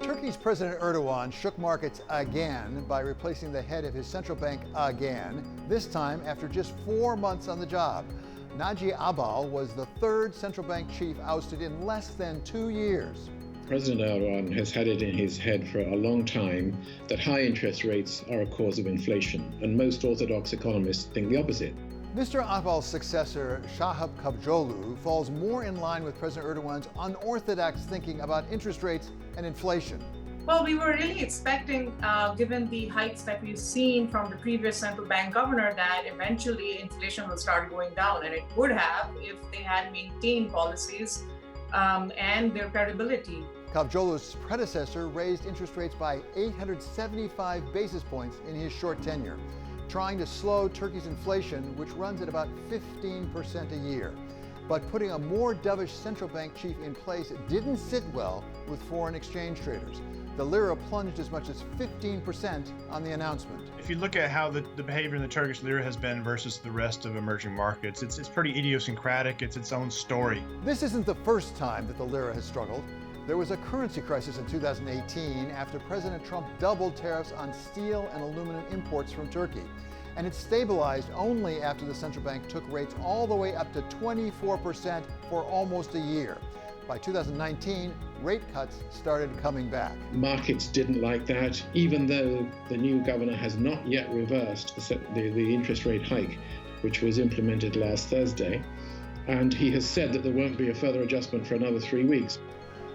Turkey's President Erdogan shook markets again by replacing the head of his central bank again, this time after just 4 months on the job. Naci Ağbal was the third central bank chief ousted in less than 2 years. President Erdogan has had it in his head for a long time that high interest rates are a cause of inflation, and most orthodox economists think the opposite. Mr. Ağbal's successor, Şahap Kavcıoğlu, falls more in line with President Erdogan's unorthodox thinking about interest rates and inflation. Well, we were really expecting, given the hikes that we've seen from the previous central bank governor, that eventually inflation will start going down, and it would have if they had maintained policies and their credibility. Kavcıoğlu's predecessor raised interest rates by 875 basis points in his short tenure, trying to slow Turkey's inflation, which runs at about 15% a year. But putting a more dovish central bank chief in place didn't sit well with foreign exchange traders. The lira plunged as much as 15% on the announcement. If you look at how the behavior in the Turkish lira has been versus the rest of emerging markets, it's pretty idiosyncratic. It's its own story. This isn't the first time that the lira has struggled. There was a currency crisis in 2018 after President Trump doubled tariffs on steel and aluminum imports from Turkey. And it stabilized only after the central bank took rates all the way up to 24% for almost a year. By 2019, rate cuts started coming back. Markets didn't like that, even though the new governor has not yet reversed the interest rate hike, which was implemented last Thursday. And he has said that there won't be a further adjustment for another 3 weeks.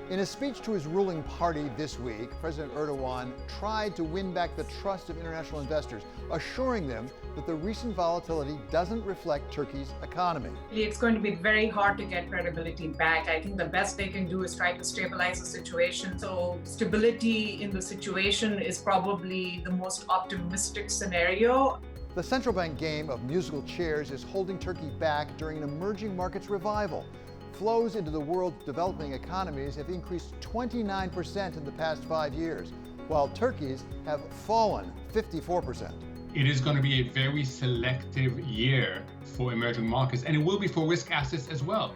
In a speech to his ruling party this week, President Erdogan tried to win back the trust of international investors, assuring them that the recent volatility doesn't reflect Turkey's economy. It's going to be very hard to get credibility back. I think the best they can do is try to stabilize the situation. So stability in the situation is probably the most optimistic scenario. The central bank game of musical chairs is holding Turkey back during an emerging markets revival. Flows into the world's developing economies have increased 29% in the past 5 years, while Turkey's have fallen 54%. It is going to be a very selective year for emerging markets, and it will be for risk assets as well.